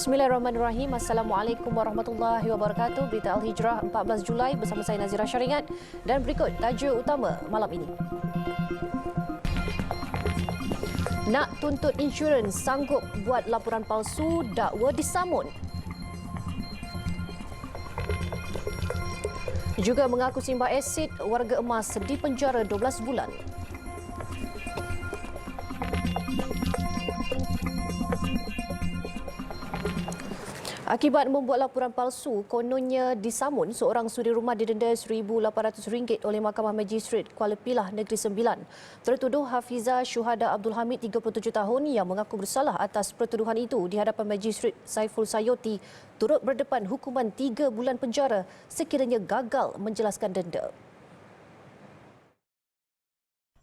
Bismillahirrahmanirrahim. Assalamualaikum warahmatullahi wabarakatuh. Berita Al-Hijrah 14 Julai bersama saya Nazira Syaringat dan berikut tajuk utama malam ini. Nak tuntut insurans sanggup buat laporan palsu, dakwa disamun. Juga mengaku simbah asid, warga emas dipenjara 12 bulan. Akibat membuat laporan palsu, kononnya disamun, seorang suri rumah didenda RM1,800 oleh Mahkamah Magistrate Kuala Pilah Negeri Sembilan. Tertuduh Hafiza Syuhada Abdul Hamid, 37 tahun, yang mengaku bersalah atas pertuduhan itu di hadapan Magistrate Saiful Sayoti turut berdepan hukuman 3 bulan penjara sekiranya gagal menjelaskan denda.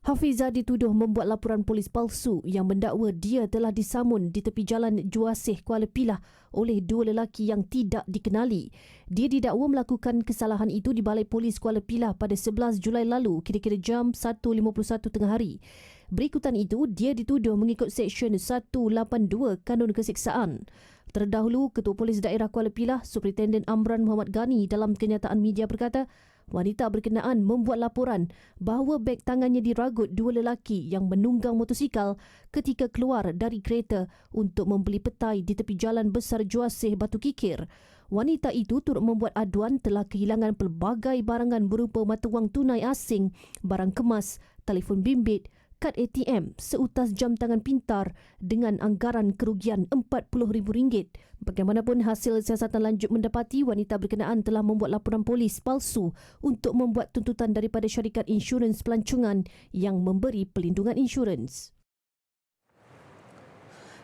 Hafiza dituduh membuat laporan polis palsu yang mendakwa dia telah disamun di tepi jalan Juasih, Kuala Pilah oleh 2 lelaki yang tidak dikenali. Dia didakwa melakukan kesalahan itu di Balai Polis Kuala Pilah pada 11 Julai lalu kira-kira jam 1.51 tengah hari. Berikutan itu, dia dituduh mengikut Seksyen 182 Kanun Keseksaan. Terdahulu, Ketua Polis Daerah Kuala Pilah, Superintenden Amran Muhammad Ghani dalam kenyataan media berkata, wanita berkenaan membuat laporan bahawa beg tangannya diragut 2 lelaki yang menunggang motosikal ketika keluar dari kereta untuk membeli petai di tepi jalan besar Juasih, Batu Kikir. Wanita itu turut membuat aduan telah kehilangan pelbagai barangan berupa mata wang tunai asing, barang kemas, telefon bimbit, kad ATM, seutas jam tangan pintar dengan anggaran kerugian RM40,000. Bagaimanapun, hasil siasatan lanjut mendapati wanita berkenaan telah membuat laporan polis palsu untuk membuat tuntutan daripada syarikat insurans pelancongan yang memberi pelindungan insurans.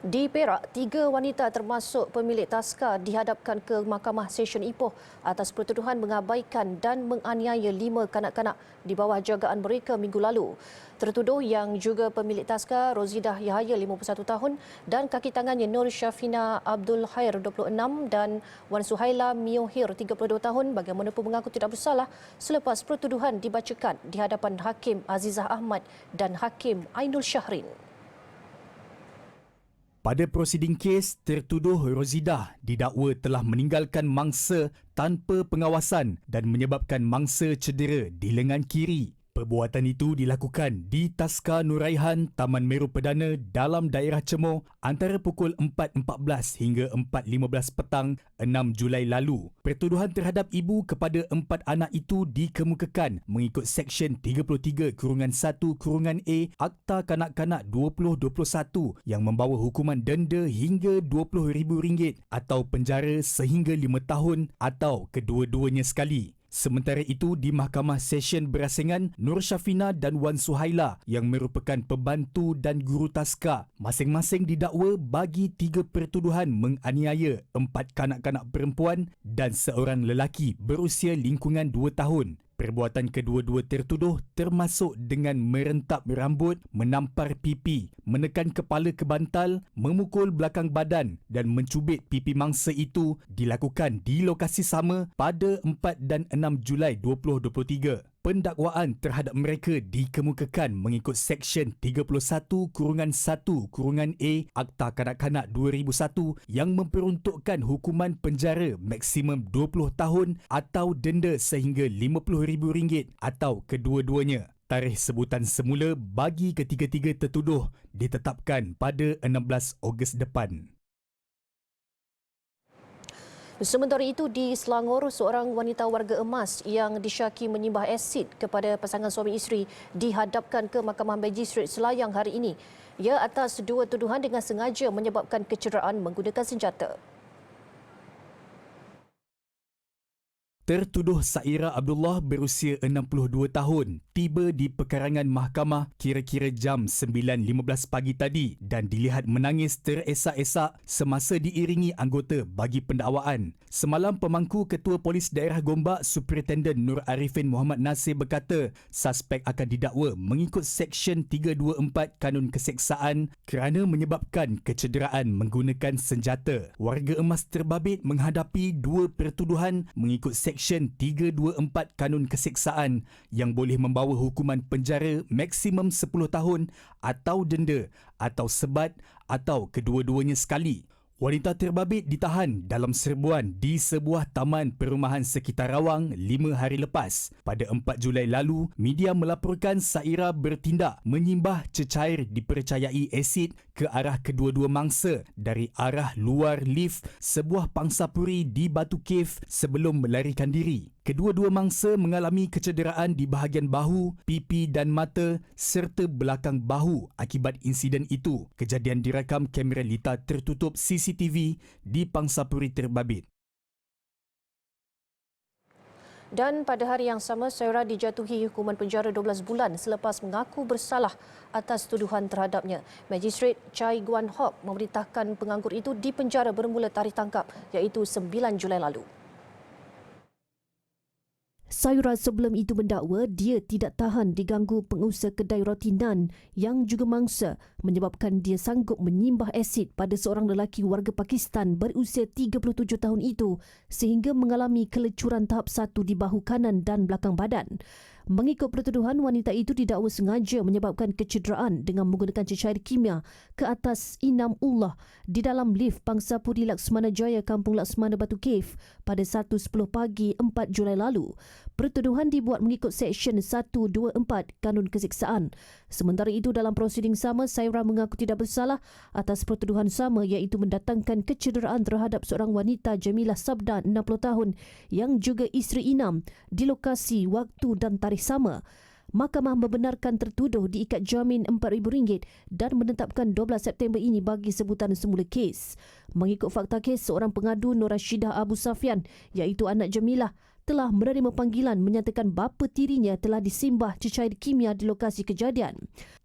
Di Perak, 3 wanita termasuk pemilik taska dihadapkan ke Mahkamah Session Ipoh atas pertuduhan mengabaikan dan menganiaya 5 kanak-kanak di bawah jagaan mereka minggu lalu. Tertuduh yang juga pemilik taska Rozidah Yahaya, 51 tahun, dan kaki tangannya Nur Syafina Abdul Khair, 26, dan Wan Suhaila Miohir, 32 tahun, bagaimanapun mengaku tidak bersalah selepas pertuduhan dibacakan di hadapan Hakim Azizah Ahmad dan Hakim Ainul Syahrin. Pada prosiding kes, tertuduh Rozidah didakwa telah meninggalkan mangsa tanpa pengawasan dan menyebabkan mangsa cedera di lengan kiri. Perbuatan itu dilakukan di Taska Nuraihan, Taman Meru Perdana dalam daerah Cemor antara pukul 4.14 hingga 4.15 petang 6 Julai lalu. Pertuduhan terhadap ibu kepada 4 anak itu dikemukakan mengikut Seksyen 33(1)(a) Akta Kanak-Kanak 2021 yang membawa hukuman denda hingga RM20,000 atau penjara sehingga 5 tahun atau kedua-duanya sekali. Sementara itu, di Mahkamah Session Berasingan, Nur Syafina dan Wan Suhaila yang merupakan pembantu dan guru taska masing-masing didakwa bagi 3 pertuduhan menganiaya 4 kanak-kanak perempuan dan seorang lelaki berusia lingkungan 2 tahun. Perbuatan kedua-dua tertuduh termasuk dengan merentap rambut, menampar pipi, menekan kepala ke bantal, memukul belakang badan dan mencubit pipi mangsa itu dilakukan di lokasi sama pada 4 dan 6 Julai 2023. Pendakwaan terhadap mereka dikemukakan mengikut Seksyen 31(1)(a) Akta Kanak-Kanak 2001 yang memperuntukkan hukuman penjara maksimum 20 tahun atau denda sehingga RM50,000 atau kedua-duanya. Tarikh sebutan semula bagi ketiga-tiga tertuduh ditetapkan pada 16 Ogos depan. Sementara itu, di Selangor, seorang wanita warga emas yang disyaki menyimbah asid kepada pasangan suami isteri dihadapkan ke Mahkamah Magistrate Selayang hari ini. Ia atas 2 tuduhan dengan sengaja menyebabkan kecederaan menggunakan senjata. Tertuduh Saira Abdullah berusia 62 tahun tiba di pekarangan mahkamah kira-kira jam 9.15 pagi tadi dan dilihat menangis teresak-esak semasa diiringi anggota bagi pendakwaan. Semalam, pemangku Ketua Polis Daerah Gombak Superintenden Nur Arifin Muhammad Nasir berkata suspek akan didakwa mengikut Seksyen 324 Kanun Keseksaan kerana menyebabkan kecederaan menggunakan senjata. Warga emas terbabit menghadapi 2 pertuduhan mengikut Seksyen 324 Kanun Keseksaan yang boleh membawa hukuman penjara maksimum 10 tahun atau denda atau sebat atau kedua-duanya sekali. Wanita terbabit ditahan dalam serbuan di sebuah taman perumahan sekitar Rawang 5 hari lepas. Pada 4 Julai lalu, media melaporkan Saira bertindak menyimbah cecair dipercayai asid ke arah kedua-dua mangsa dari arah luar lift sebuah pangsapuri di Batu Cave sebelum melarikan diri. Kedua-dua mangsa mengalami kecederaan di bahagian bahu, pipi dan mata serta belakang bahu akibat insiden itu. Kejadian direkam kamera litar tertutup CCTV di pangsapuri terbabit. Dan pada hari yang sama, Saira dijatuhi hukuman penjara 12 bulan selepas mengaku bersalah atas tuduhan terhadapnya. Magistrate Chai Guan Hock memerintahkan penganggur itu dipenjara bermula tarikh tangkap iaitu 9 Julai lalu. Saira sebelum itu mendakwa dia tidak tahan diganggu pengusaha kedai roti nan yang juga mangsa menyebabkan dia sanggup menyimbah asid pada seorang lelaki warga Pakistan berusia 37 tahun itu sehingga mengalami kelecuran tahap 1 di bahu kanan dan belakang badan. Mengikut pertuduhan, wanita itu didakwa sengaja menyebabkan kecederaan dengan menggunakan cecair kimia ke atas inam ullah di dalam lift pangsapuri Laksmana Jaya Kampung Laksmana Batu Cave pada 1.10 pagi 4 Julai lalu. Pertuduhan dibuat mengikut Seksyen 124 Kanun Keseksaan. Sementara itu, dalam prosiding sama, Saira mengaku tidak bersalah atas pertuduhan sama iaitu mendatangkan kecederaan terhadap seorang wanita Jamilah Sabda 60 tahun yang juga isteri inam di lokasi, waktu dan tarikh sama. Mahkamah membenarkan tertuduh diikat jamin RM4,000 dan menetapkan 12 September ini bagi sebutan semula kes. Mengikut fakta kes, seorang pengadu Nur Rashidah Abu Safian iaitu anak Jamilah telah menerima panggilan menyatakan bapa tirinya telah disimbah cecair kimia di lokasi kejadian.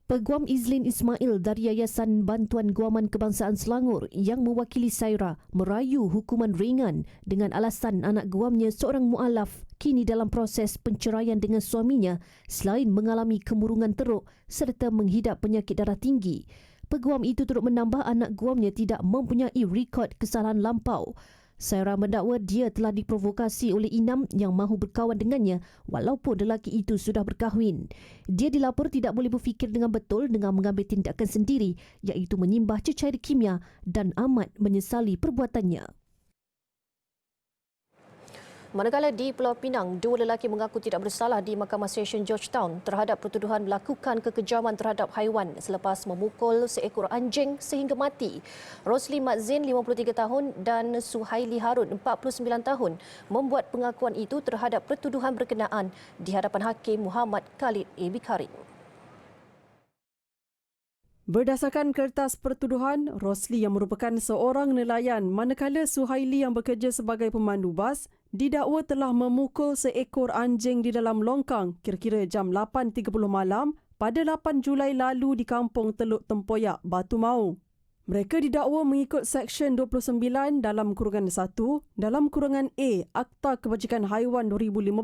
Peguam Izlin Ismail dari Yayasan Bantuan Guaman Kebangsaan Selangor yang mewakili Saira merayu hukuman ringan dengan alasan anak guamnya seorang mualaf kini dalam proses penceraian dengan suaminya selain mengalami kemurungan teruk serta menghidap penyakit darah tinggi. Peguam itu turut menambah anak guamnya tidak mempunyai rekod kesalahan lampau. Saira mendakwa dia telah diprovokasi oleh inam yang mahu berkawan dengannya walaupun lelaki itu sudah berkahwin. Dia dilapor tidak boleh berfikir dengan betul dengan mengambil tindakan sendiri iaitu menyimbah cecair kimia dan amat menyesali perbuatannya. Manakala di Pulau Pinang, dua lelaki mengaku tidak bersalah di Mahkamah Session Georgetown terhadap pertuduhan melakukan kekejaman terhadap haiwan selepas memukul seekor anjing sehingga mati. Rosli Madzin, 53 tahun dan Suhaili Harun, 49 tahun membuat pengakuan itu terhadap pertuduhan berkenaan di hadapan Hakim Muhammad Khalid A.B. Karim. Berdasarkan kertas pertuduhan, Rosli yang merupakan seorang nelayan manakala Suhaili yang bekerja sebagai pemandu bas didakwa telah memukul seekor anjing di dalam longkang kira-kira jam 8.30 malam pada 8 Julai lalu di Kampung Teluk Tempoyak, Batu Maung. Mereka didakwa mengikut Seksyen 29 dalam kurungan 1 dalam kurungan A Akta Kebajikan Haiwan 2015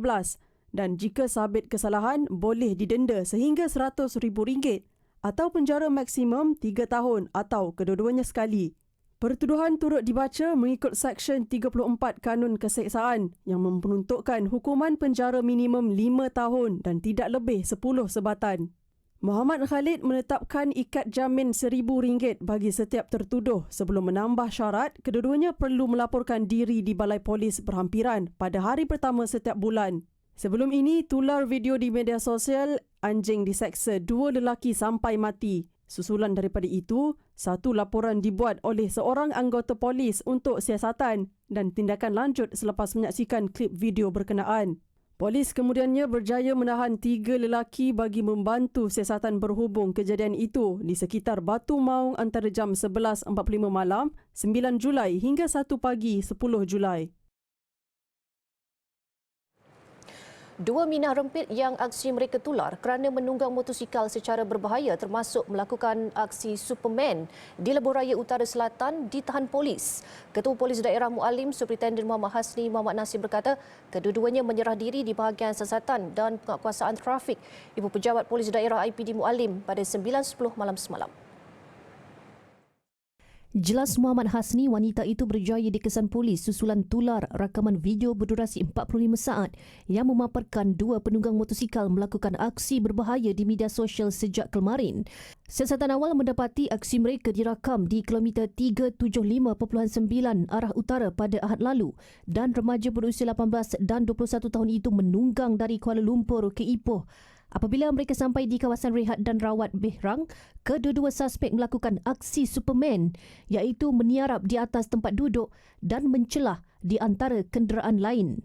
dan jika sabit kesalahan boleh didenda sehingga RM100,000 atau penjara maksimum 3 tahun atau kedua-duanya sekali. Pertuduhan turut dibaca mengikut Seksyen 34 Kanun Keseksaan yang memperuntukkan hukuman penjara minimum 5 tahun dan tidak lebih 10 sebatan. Muhammad Khalid menetapkan ikat jamin RM1,000 bagi setiap tertuduh sebelum menambah syarat kedua-duanya perlu melaporkan diri di Balai Polis berhampiran pada hari pertama setiap bulan. Sebelum ini, tular video di media sosial anjing diseksa dua lelaki sampai mati. Susulan daripada itu, satu laporan dibuat oleh seorang anggota polis untuk siasatan dan tindakan lanjut selepas menyaksikan klip video berkenaan. Polis kemudiannya berjaya menahan 3 lelaki bagi membantu siasatan berhubung kejadian itu di sekitar Batu Maung antara jam 11.45 malam 9 Julai hingga 1 pagi 10 Julai. Dua minah rempit yang aksi mereka tular kerana menunggang motosikal secara berbahaya termasuk melakukan aksi Superman di Lebuh Raya Utara Selatan ditahan polis. Ketua Polis Daerah Mualim Superintendent Muhammad Hasni Muhammad Nasir berkata kedua-duanya menyerah diri di bahagian siasatan dan penguasaan trafik Ibu Pejabat Polis Daerah IPD Mualim pada 9.10 malam semalam. Jelas Muhammad Hasni, wanita itu berjaya dikesan polis susulan tular rakaman video berdurasi 45 saat yang memaparkan dua penunggang motosikal melakukan aksi berbahaya di media sosial sejak kemarin. Siasatan awal mendapati aksi mereka dirakam di kilometer 375.9 arah utara pada Ahad lalu dan remaja berusia 18 dan 21 tahun itu menunggang dari Kuala Lumpur ke Ipoh. Apabila mereka sampai di kawasan rehat dan rawat Behrang, kedua-dua suspek melakukan aksi Superman iaitu meniarap di atas tempat duduk dan mencelah di antara kenderaan lain.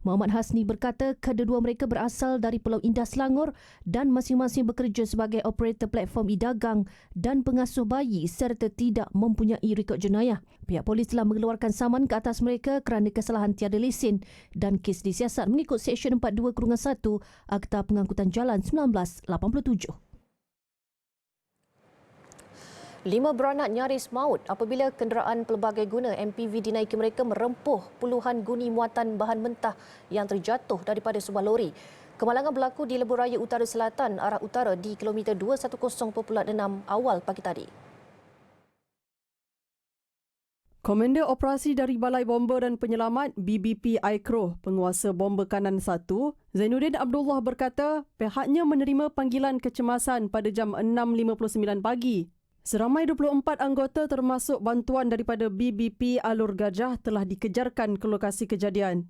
Muhammad Hasni berkata kedua-dua mereka berasal dari Pulau Indah Selangor dan masing-masing bekerja sebagai operator platform e-dagang dan pengasuh bayi serta tidak mempunyai rekod jenayah. Pihak polis telah mengeluarkan saman ke atas mereka kerana kesalahan tiada lesen dan kes disiasat mengikut Seksyen 42-1 Akta Pengangkutan Jalan 1987. 5 beranak nyaris maut apabila kenderaan pelbagai guna MPV dinaiki mereka merempuh puluhan guni muatan bahan mentah yang terjatuh daripada sebuah lori. Kemalangan berlaku di Lebuh Raya Utara Selatan arah utara di kilometer 210.6 awal pagi tadi. Komander Operasi dari Balai Bomba dan Penyelamat BBP Aikro, penguasa bomba kanan 1, Zainuddin Abdullah berkata pihaknya menerima panggilan kecemasan pada jam 6.59 pagi. Seramai 24 anggota termasuk bantuan daripada BBP Alur Gajah telah dikejarkan ke lokasi kejadian.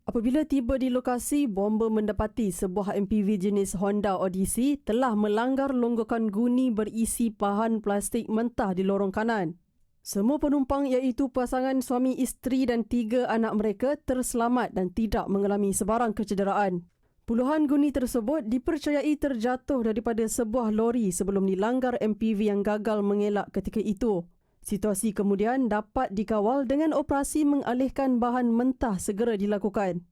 Apabila tiba di lokasi, bomba mendapati sebuah MPV jenis Honda Odyssey telah melanggar longgokan guni berisi bahan plastik mentah di lorong kanan. Semua penumpang iaitu pasangan suami isteri dan 3 anak mereka terselamat dan tidak mengalami sebarang kecederaan. Puluhan guni tersebut dipercayai terjatuh daripada sebuah lori sebelum dilanggar MPV yang gagal mengelak ketika itu. Situasi kemudian dapat dikawal dengan operasi mengalihkan bahan mentah segera dilakukan.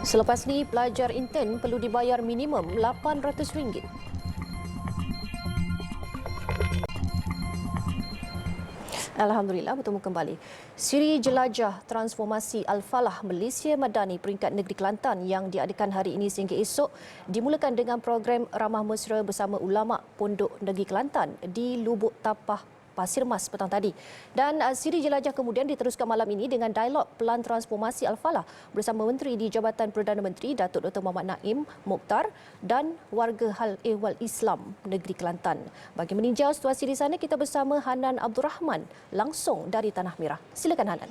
Selepas ni, pelajar intern perlu dibayar minimum RM800. Alhamdulillah, bertemu kembali. Siri Jelajah Transformasi Al-Falah Malaysia Madani peringkat negeri Kelantan yang diadakan hari ini sehingga esok dimulakan dengan program ramah mesra bersama ulama Pondok Negeri Kelantan di Lubuk Tapah Pasir Mas petang tadi. Dan Siri Jelajah kemudian diteruskan malam ini dengan dialog Pelan Transformasi Al-Falah bersama Menteri di Jabatan Perdana Menteri Datuk Dr. Muhammad Naim Mokhtar dan warga hal ehwal Islam Negeri Kelantan. Bagi meninjau situasi di sana, kita bersama Hanan Abdul Rahman langsung dari Tanah Merah. Silakan Hanan.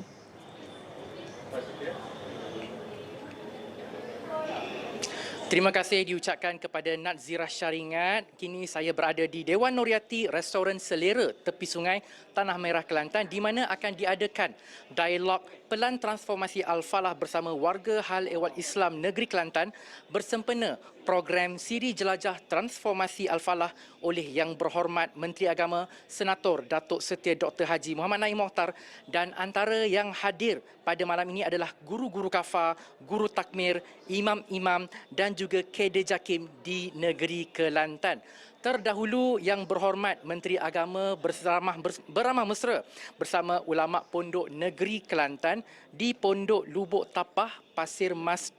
Terima kasih diucapkan kepada Nazirah Syaringat. Kini saya berada di Dewan Nuriati Restoran Selera tepi sungai Tanah Merah Kelantan di mana akan diadakan dialog Pelan Transformasi Al-Falah bersama warga hal ehwal Islam Negeri Kelantan bersempena program Siri Jelajah Transformasi Al-Falah oleh Yang Berhormat Menteri Agama Senator Datuk Setia Dr. Haji Muhammad Naim Mokhtar, dan antara yang hadir pada malam ini adalah guru-guru kafar, guru takmir, imam-imam dan juga kader JAKIM di negeri Kelantan. Terdahulu Yang Berhormat Menteri Agama beramah mesra bersama ulama Pondok Negeri Kelantan di Pondok Lubuk Tapah Pasir Mas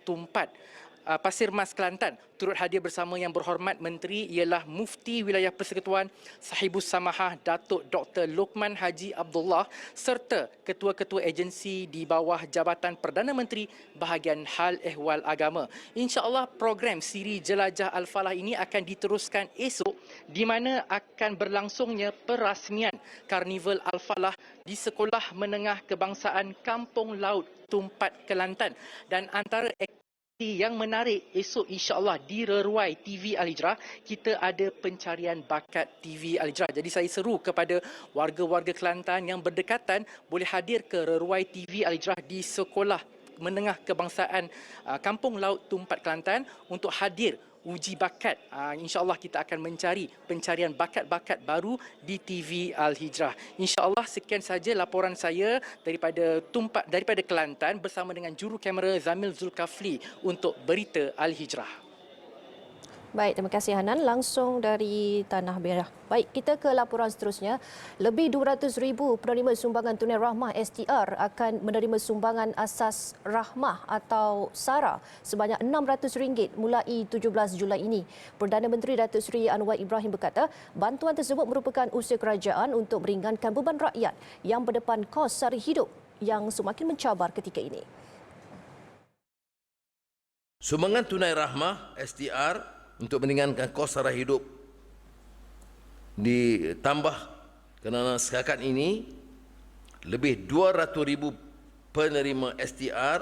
Kelantan. Turut hadir bersama Yang Berhormat Menteri ialah Mufti Wilayah Persekutuan Sahibus Samahah Datuk Dr. Lokman Haji Abdullah serta ketua-ketua agensi di bawah Jabatan Perdana Menteri bahagian hal ehwal agama. InsyaAllah program Siri Jelajah Al-Falah ini akan diteruskan esok di mana akan berlangsungnya perasmian Karnival Al-Falah di Sekolah Menengah Kebangsaan Kampung Laut Tumpat Kelantan. Dan antara yang menarik esok insya-Allah di Reruai TV Al-Hijrah, kita ada pencarian bakat TV Al-Hijrah. Jadi saya seru kepada warga-warga Kelantan yang berdekatan boleh hadir ke Reruai TV Al-Hijrah di Sekolah Menengah Kebangsaan Kampung Laut Tumpat Kelantan untuk hadir uji bakat. InsyaAllah kita akan mencari pencarian bakat-bakat baru di TV Al-Hijrah. InsyaAllah sekian saja laporan saya daripada Kelantan bersama dengan juru kamera Zamil Zulkafli untuk Berita Al-Hijrah. Baik, terima kasih Hanan langsung dari Tanah Merah. Baik, kita ke laporan seterusnya. Lebih 200,000 penerima sumbangan tunai rahmah STR akan menerima sumbangan asas rahmah atau SARA sebanyak RM600 mulai 17 Julai ini. Perdana Menteri Datuk Seri Anwar Ibrahim berkata, bantuan tersebut merupakan usaha kerajaan untuk meringankan beban rakyat yang berdepan kos sara hidup yang semakin mencabar ketika ini. Sumbangan tunai rahmah STR untuk meringankan kos sara hidup ditambah kerana setakat ini lebih 200,000 penerima STR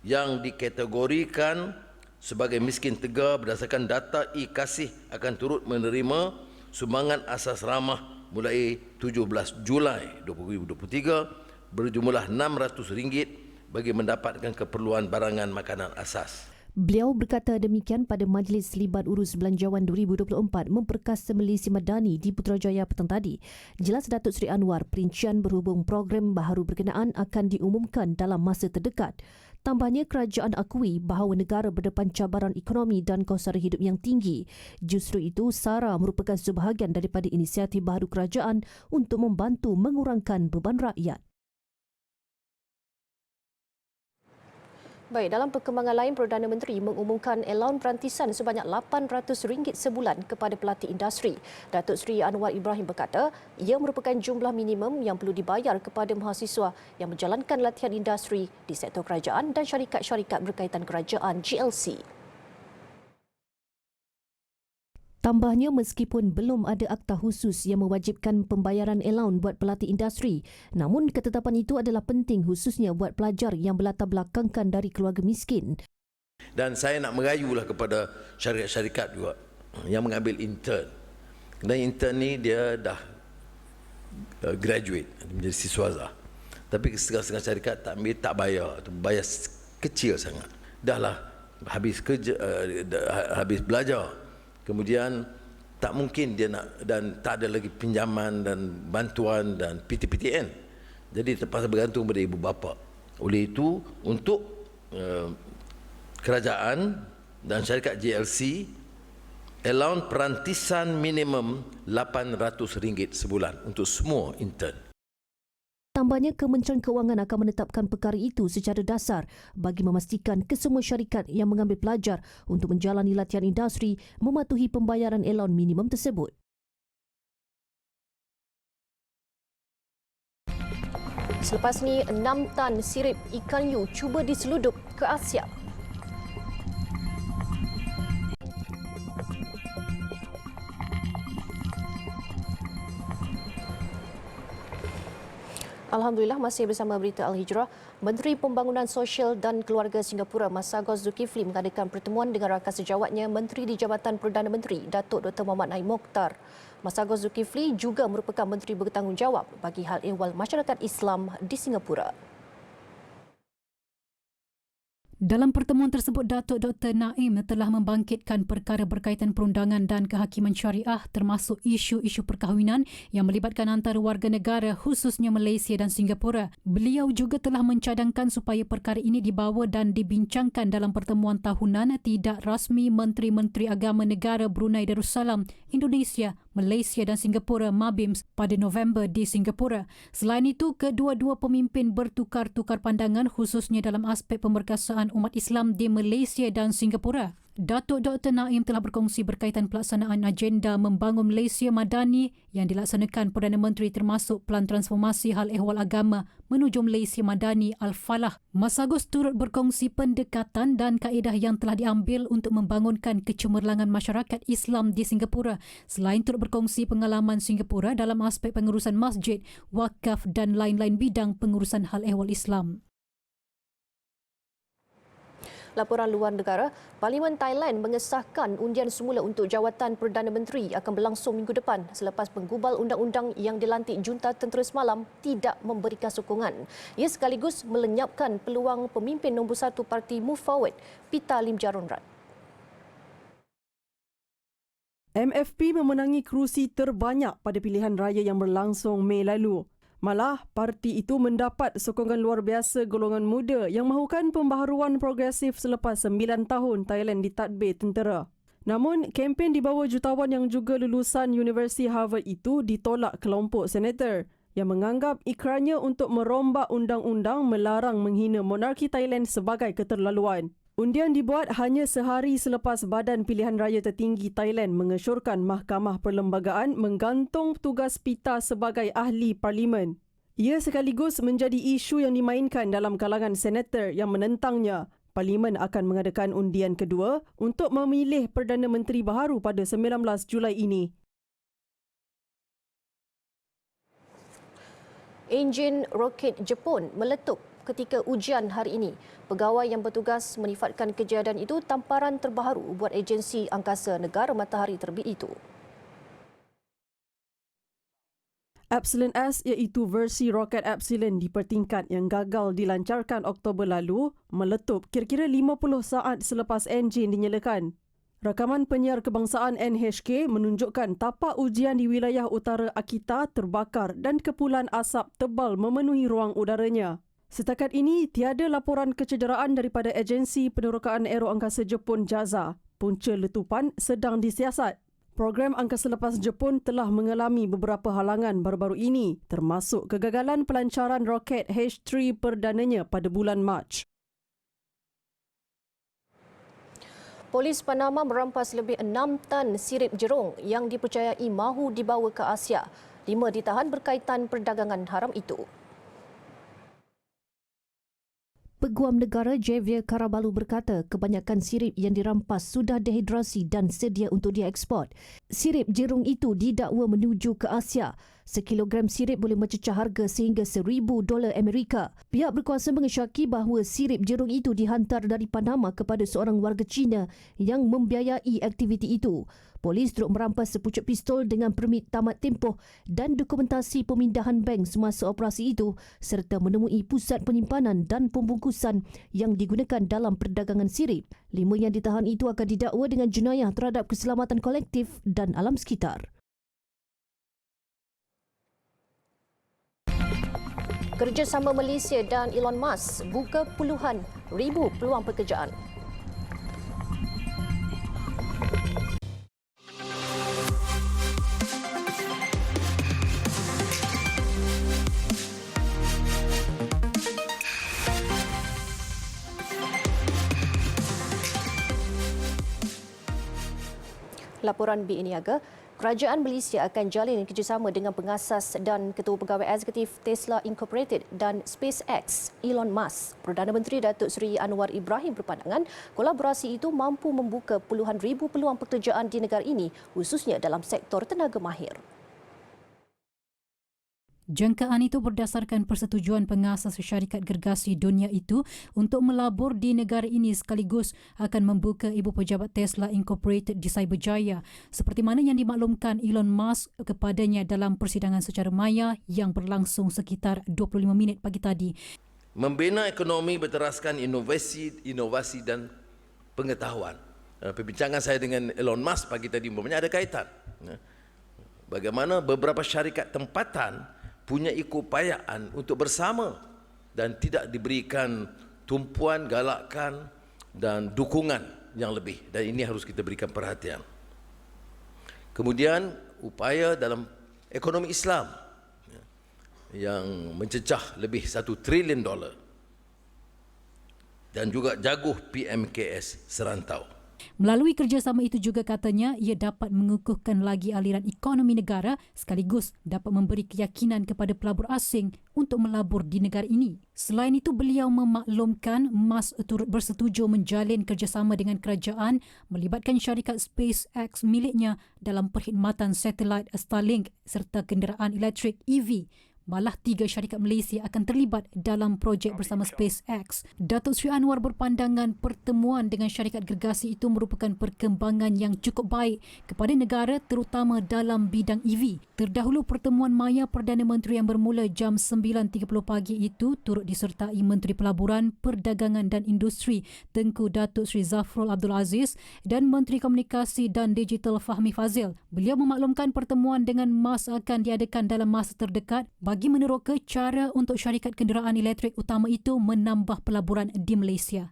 yang dikategorikan sebagai miskin tegar berdasarkan data e-Kasih akan turut menerima sumbangan asas rahmah mulai 17 Julai 2023 berjumlah RM600 bagi mendapatkan keperluan barangan makanan asas. Beliau berkata demikian pada Majlis Libat Urus Belanjawan 2024 memperkasa Malaysia Madani di Putrajaya petang tadi. Jelas Datuk Seri Anwar, perincian berhubung program baharu berkenaan akan diumumkan dalam masa terdekat. Tambahnya, kerajaan akui bahawa negara berdepan cabaran ekonomi dan kos sara hidup yang tinggi. Justru itu, SARA merupakan sebahagian daripada inisiatif baharu kerajaan untuk membantu mengurangkan beban rakyat. Baik, dalam perkembangan lain, Perdana Menteri mengumumkan alaun perantisan sebanyak RM800 sebulan kepada pelatih industri. Datuk Seri Anwar Ibrahim berkata, ia merupakan jumlah minimum yang perlu dibayar kepada mahasiswa yang menjalankan latihan industri di sektor kerajaan dan syarikat-syarikat berkaitan kerajaan GLC. Tambahnya, meskipun belum ada akta khusus yang mewajibkan pembayaran alaun buat pelatih industri, namun ketetapan itu adalah penting khususnya buat pelajar yang berlatar belakangkan dari keluarga miskin. Dan saya nak merayulah kepada syarikat-syarikat juga yang mengambil intern. Dan intern ni dia dah graduate, menjadi siswaza. Tapi setengah-setengah syarikat tak ambil, tak bayar, atau bayar kecil sangat. Dahlah habis kerja, habis belajar. Kemudian tak mungkin dia nak, dan tak ada lagi pinjaman dan bantuan dan PTPTN. Jadi terpaksa bergantung pada ibu bapa. Oleh itu, untuk kerajaan dan syarikat GLC, alaun perantisan minimum RM800 sebulan untuk semua intern. Tambahnya, Kementerian Kewangan akan menetapkan perkara itu secara dasar bagi memastikan kesemua syarikat yang mengambil pelajar untuk menjalani latihan industri mematuhi pembayaran alaun minimum tersebut. Selepas ni, 6 tan sirip ikan yu cuba diseludup ke Asia. Alhamdulillah, masih bersama Berita Al-Hijrah. Menteri Pembangunan Sosial dan Keluarga Singapura Masagos Zulkifli mengadakan pertemuan dengan rakan sejawatnya Menteri di Jabatan Perdana Menteri Datuk Dr. Muhammad Naim Mokhtar. Masagos Zulkifli juga merupakan menteri bertanggungjawab bagi hal ehwal masyarakat Islam di Singapura. Dalam pertemuan tersebut, Datuk Dr. Naim telah membangkitkan perkara berkaitan perundangan dan kehakiman syariah termasuk isu-isu perkahwinan yang melibatkan antara warga negara khususnya Malaysia dan Singapura. Beliau juga telah mencadangkan supaya perkara ini dibawa dan dibincangkan dalam pertemuan tahunan tidak rasmi Menteri-Menteri Agama Negara Brunei Darussalam, Indonesia, Malaysia dan Singapura MABIMS pada November di Singapura. Selain itu, kedua-dua pemimpin bertukar-tukar pandangan khususnya dalam aspek pemerkasaan umat Islam di Malaysia dan Singapura. Datuk Dr. Naim telah berkongsi berkaitan pelaksanaan agenda membangun Malaysia Madani yang dilaksanakan Perdana Menteri termasuk Pelan Transformasi Hal Ehwal Agama menuju Malaysia Madani Al-Falah. Masagos turut berkongsi pendekatan dan kaedah yang telah diambil untuk membangunkan kecemerlangan masyarakat Islam di Singapura. Selain turut berkongsi pengalaman Singapura dalam aspek pengurusan masjid, wakaf dan lain-lain bidang pengurusan hal ehwal Islam. Laporan luar negara, Parlimen Thailand mengesahkan undian semula untuk jawatan Perdana Menteri akan berlangsung minggu depan selepas penggubal undang-undang yang dilantik junta tentera semalam tidak memberikan sokongan. Ia sekaligus melenyapkan peluang pemimpin nombor 1 parti Move Forward, Pita Limjaroenrat. MFP memenangi kerusi terbanyak pada pilihan raya yang berlangsung Mei lalu. Malah, parti itu mendapat sokongan luar biasa golongan muda yang mahukan pembaharuan progresif selepas 9 tahun Thailand ditadbir tentera. Namun, kempen di bawah jutawan yang juga lulusan Universiti Harvard itu ditolak kelompok senator yang menganggap ikrarnya untuk merombak undang-undang melarang menghina monarki Thailand sebagai keterlaluan. Undian dibuat hanya sehari selepas Badan Pilihan Raya Tertinggi Thailand mengesyorkan Mahkamah Perlembagaan menggantung tugas PITA sebagai ahli parlimen. Ia sekaligus menjadi isu yang dimainkan dalam kalangan senator yang menentangnya. Parlimen akan mengadakan undian kedua untuk memilih Perdana Menteri baharu pada 19 Julai ini. Enjin roket Jepun meletup ketika ujian hari ini. Pegawai yang bertugas menifatkan kejadian itu tamparan terbaru buat agensi angkasa negara matahari terbit itu. Epsilon S iaitu versi roket Epsilon di pertingkat yang gagal dilancarkan Oktober lalu meletup kira-kira 50 saat selepas enjin dinyalakan. Rakaman penyiar kebangsaan NHK menunjukkan tapak ujian di wilayah utara Akita terbakar dan kepulan asap tebal memenuhi ruang udaranya. Setakat ini, tiada laporan kecederaan daripada agensi penerokaan aeroangkasa Jepun JAXA. Punca letupan sedang disiasat. Program angkasa lepas Jepun telah mengalami beberapa halangan baru-baru ini, termasuk kegagalan pelancaran roket H3 perdananya pada bulan Mac. Polis Panama merampas lebih 6 tan sirip jerung yang dipercayai mahu dibawa ke Asia. 5 ditahan berkaitan perdagangan haram itu. Peguam Negara Javier Caraballo berkata kebanyakan sirip yang dirampas sudah dehidrasi dan sedia untuk dieksport. Sirip jerung itu didakwa menuju ke Asia. Sekilogram sirip boleh mencecah harga sehingga $1,000 Amerika. Pihak berkuasa mengesyaki bahawa sirip jerung itu dihantar dari Panama kepada seorang warga Cina yang membiayai aktiviti itu. Polis turut merampas sepucuk pistol dengan permit tamat tempoh dan dokumentasi pemindahan bank semasa operasi itu serta menemui pusat penyimpanan dan pembungkusan yang digunakan dalam perdagangan sirip. 5 yang ditahan itu akan didakwa dengan jenayah terhadap keselamatan kolektif dan alam sekitar. Kerjasama Malaysia dan Elon Musk buka puluhan ribu peluang pekerjaan. Laporan BI Niaga, Kerajaan Malaysia akan jalin kerjasama dengan pengasas dan ketua pegawai eksekutif Tesla Incorporated dan SpaceX, Elon Musk. Perdana Menteri Datuk Seri Anwar Ibrahim berpandangan kolaborasi itu mampu membuka puluhan ribu peluang pekerjaan di negara ini, khususnya dalam sektor tenaga mahir. Jangkaan itu berdasarkan persetujuan pengasas syarikat gergasi dunia itu untuk melabur di negara ini sekaligus akan membuka ibu pejabat Tesla Incorporated di Cyberjaya seperti mana yang dimaklumkan Elon Musk kepadanya dalam persidangan secara maya yang berlangsung sekitar 25 minit pagi tadi. Membina ekonomi berteraskan inovasi dan pengetahuan. Perbincangan saya dengan Elon Musk pagi tadi umpamanya ada kaitan. Bagaimana beberapa syarikat tempatan punya keupayaan untuk bersama dan tidak diberikan tumpuan, galakan dan dukungan yang lebih, dan ini harus kita berikan perhatian. Kemudian upaya dalam ekonomi Islam yang mencecah lebih $1 trilion dan juga jaguh PMKS serantau. Melalui kerjasama itu juga katanya ia dapat mengukuhkan lagi aliran ekonomi negara sekaligus dapat memberi keyakinan kepada pelabur asing untuk melabur di negara ini. Selain itu, beliau memaklumkan Musk turut bersetuju menjalin kerjasama dengan kerajaan melibatkan syarikat SpaceX miliknya dalam perkhidmatan satelit Starlink serta kenderaan elektrik EV. Malah 3 syarikat Malaysia akan terlibat dalam projek bersama SpaceX. Datuk Seri Anwar berpandangan pertemuan dengan syarikat gergasi itu merupakan perkembangan yang cukup baik kepada negara terutama dalam bidang EV. Terdahulu pertemuan maya Perdana Menteri yang bermula jam 9.30 pagi itu turut disertai Menteri Pelaburan, Perdagangan dan Industri Tengku Datuk Seri Zafrul Abdul Aziz dan Menteri Komunikasi dan Digital Fahmi Fazil. Beliau memaklumkan pertemuan dengan Musk akan diadakan dalam masa terdekat bagi meneroka cara untuk syarikat kenderaan elektrik utama itu menambah pelaburan di Malaysia.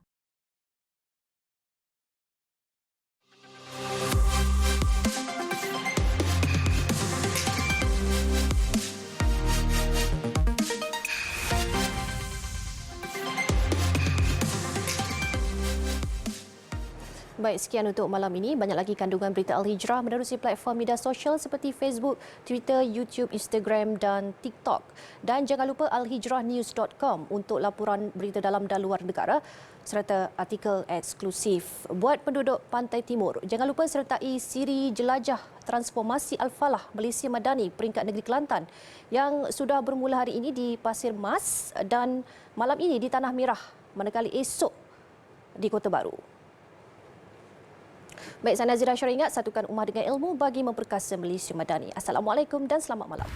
Baik, sekian untuk malam ini. Banyak lagi kandungan berita Al-Hijrah menerusi platform media sosial seperti Facebook, Twitter, YouTube, Instagram dan TikTok. Dan jangan lupa alhijrahnews.com untuk laporan berita dalam dan luar negara serta artikel eksklusif. Buat penduduk Pantai Timur, jangan lupa sertai siri jelajah transformasi Al-Falah Malaysia Madani peringkat negeri Kelantan yang sudah bermula hari ini di Pasir Mas dan malam ini di Tanah Merah, manakala esok di Kota Baru. Baik, saya Nazira Syarah ingat, satukan ummah dengan ilmu bagi memperkasa Malaysia Madani. Assalamualaikum dan selamat malam.